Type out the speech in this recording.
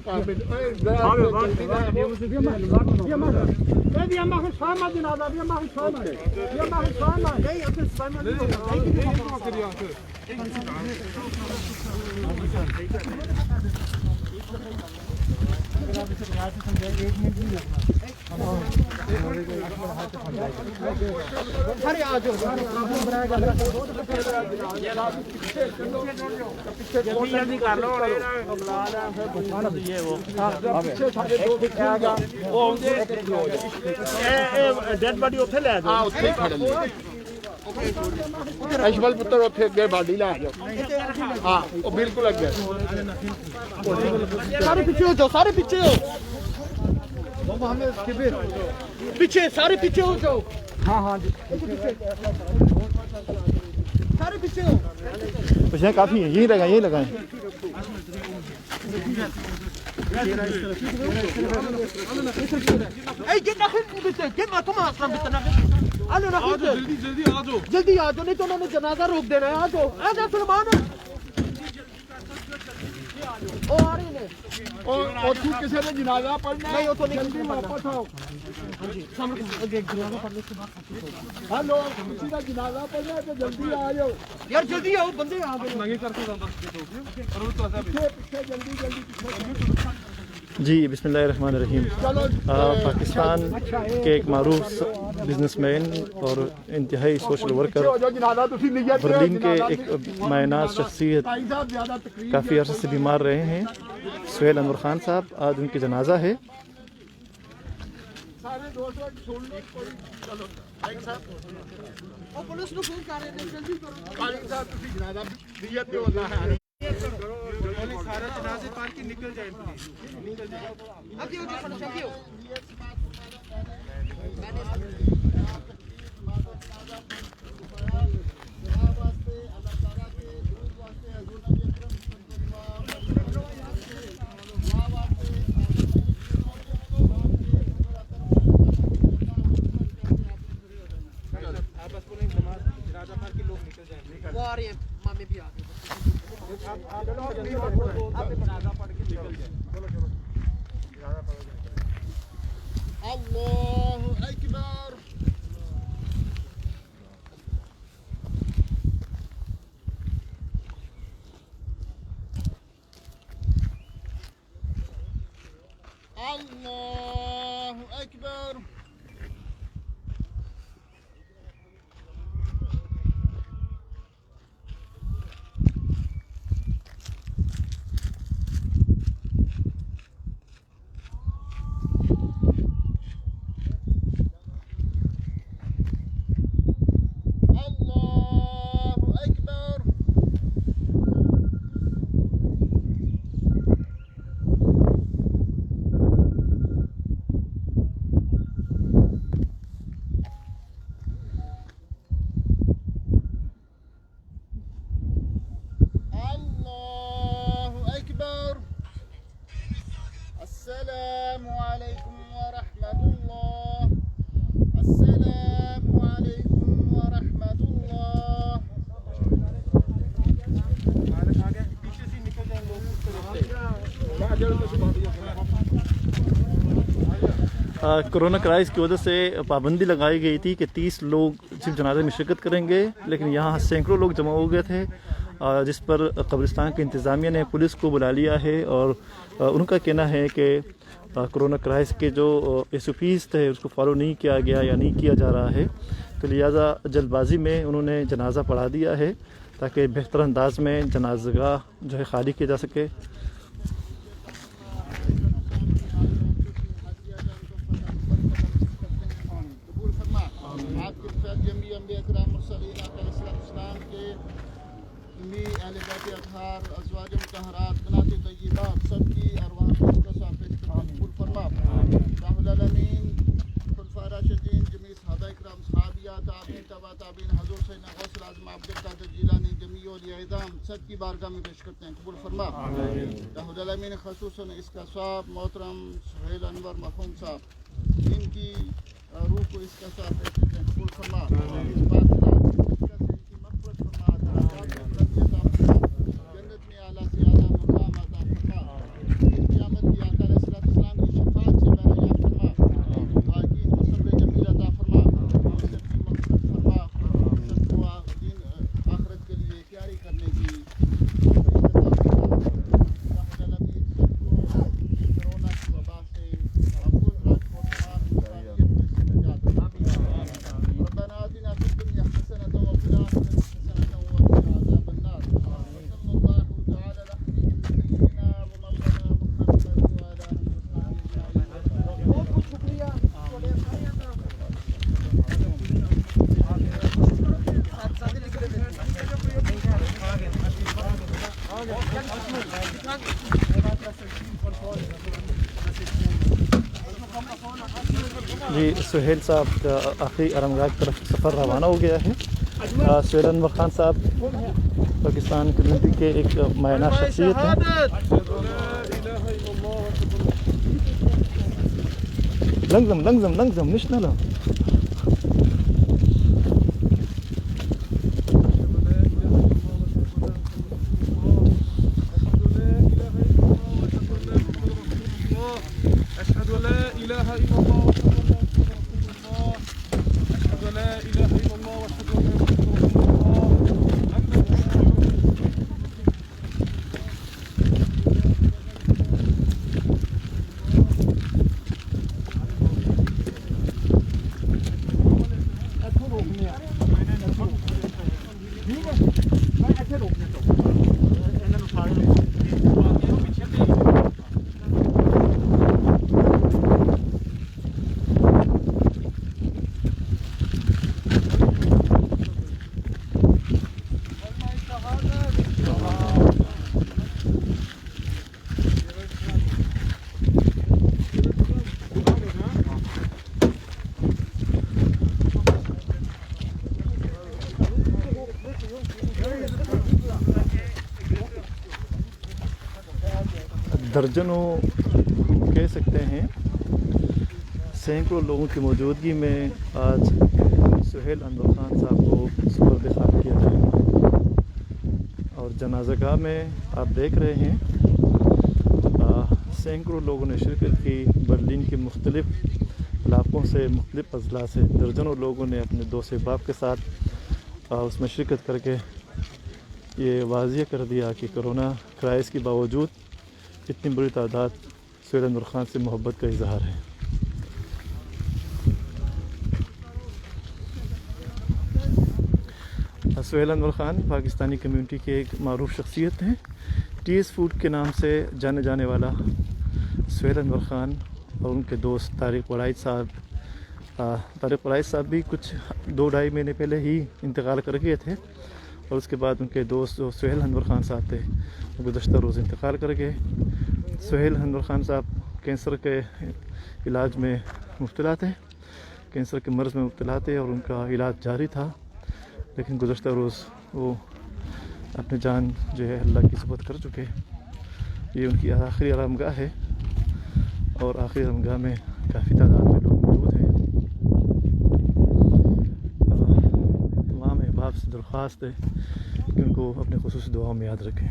wir machen zweimal Janaza, wir machen zweimal. Wir machen zweimal. Nee, es ist zweimal. अरे आ जाओ जल्दी कर लो ये वो डेड बॉडी ਉੱਥੇ ਲੈ ਜਾਓ ਹਾਂ ਉੱਥੇ ਖੜ ਲਈ ਅਸ਼ਵਲ ਪੁੱਤਰ ਉੱਥੇ ਅੱਗੇ ਬਾਡੀ ਲੈ ਜਾਓ ਹਾਂ ਉਹ ਬਿਲਕੁਲ ਅੱਗੇ ਸਾਰੇ ਪਿੱਛੇ ਹੋ ਜਾਓ ਸਾਰੇ ਪਿੱਛੇ ਹੋ बाबा हमें पीछे सारे पीछे हो जाओ हाँ हाँ जी सारे पीछे हो पीछे काफी है यही लगाएं get nach hinten bitte geht mal Thomas Aslan bitte nach hinten alle nach hinten जल्दी आ जाओ नहीं तो उन्होंने जनाजा रोक देना है आ जाओ सलमान ओ आ रही ने और तू किसे ने जनाजा पढ़ना नहीं वो तो नहीं जल्दी वापस आओ हां जी सामने आगे जनाजा पढ़ने के बाद हेलो किसी का जनाजा पढ़ना है तो जल्दी आ जाओ यार जल्दी आओ बंदे आ गए नहीं करके ज्यादा और वो तो पीछे जल्दी जी बिस्मिल्लाहिर्रहमानिर्रहीम। पाकिस्तान के एक मारूफ बिजनेसमैन और इंतहाई सोशल वर्कर बर्लिन के एक मायनाज शख्सियत काफ़ी अर्से से बीमार रहे हैं सुहेल अनवर खान साहब, आज उनकी जनाजा है। सारा जनाजे पार के निकल जाए प्लीज निकल जाए आगे हो थोड़ा सा आगे हो आप बस बोलें जनाजा पार के लोग निकल जाए वो आ रही है मामी भी आ गई आप जनाजा पढ़ के निकल जाए चलो जनाजा पढ़ जाए अल्लाहु अकबर अल्लाहु अकबर कोरोना क्राइस की वजह से पाबंदी लगाई गई थी कि 30 लोग सिर्फ जनाजे में शिरकत करेंगे, लेकिन यहाँ सैकड़ों लोग जमा हो गए थे, जिस पर कब्रिस्तान की इंतज़ामिया ने पुलिस को बुला लिया है और उनका कहना है कि कोरोना क्राइस के जो SOPs थे उसको फॉलो नहीं किया गया या नहीं किया जा रहा है, तो लिहाजा जल्दबाजी में उन्होंने जनाजा पढ़ा दिया है ताकि बेहतर अंदाज में जनाज़गाह जो है खाली किया जा सके। की बारगाह में पेश करते हैं, कबूल फरमा। खसूसन इसका साहब मोहतरम सुहेल अनवर मरहूम साहब, इनकी रूह को इसका साहब पेश करते हैं, कबूल फरमा। जन्नत में आला से आला मुकाम अता फरमा। क़यामत की जी सुहेल साहब का आखिरी आरामगाह की तरफ सफ़र रवाना हो गया है। सुहेल अनवर खान साहब पाकिस्तान कम्युनिटी के एक मायना शख्सियत हैं। लंगजम nicht schneller. أشهد لا إله إلا الله وأشهد أن محمدا رسول الله أشهد لا إله إلا الله وأشهد أن محمدا दर्जनों कह सकते हैं सैकड़ों लोगों की मौजूदगी में आज सुहेल अनवर खान साहब को सुपुर्द खाक किया जाएगा। और जनाज़ागाह में आप देख रहे हैं सैकड़ों लोगों ने शिरकत की। बर्लिन के मुख्तलिफ़ इलाक़ों से मुख्तलिफ़ अज़ला से दर्जनों लोगों ने अपने दोस्त अहबाब के साथ उसमें शिरकत करके ये वाज़िया कर दिया कि कोरोना क्राइसिस के बावजूद इतनी बड़ी तादाद सुहेल अनवर खान से मोहब्बत का इजहार है। सुहेल अनवर खान पाकिस्तानी कम्युनिटी के एक मारूफ शख्सियत हैं। टीएस फूड के नाम से जाने जाने वाला सुहेल अनवर खान और उनके दोस्त तारिक वराइद साहब भी कुछ 2-2.5 महीने पहले ही इंतकाल कर गए थे। और उसके बाद उनके दोस्त जो सुहेल अनवर खान साहब थे वो गुज़श्ता रोज़ इंतकाल कर गए। सुहेल अनवर खान साहब कैंसर के इलाज में मुब्तला थे, कैंसर के मर्ज़ में मुब्तला थे और उनका इलाज जारी था। लेकिन गुज़श्ता रोज़ वो अपनी जान जो है अल्लाह की सुपुर्द कर चुके। ये उनकी आखिरी आरामगाह है और आखिरी आरामगाह में काफ़ी तादाद में लोग मौजूद हैं। तमाम अहबाब से दरख्वास्त है कि उनको अपने खुसूसी दुआओं में याद रखें।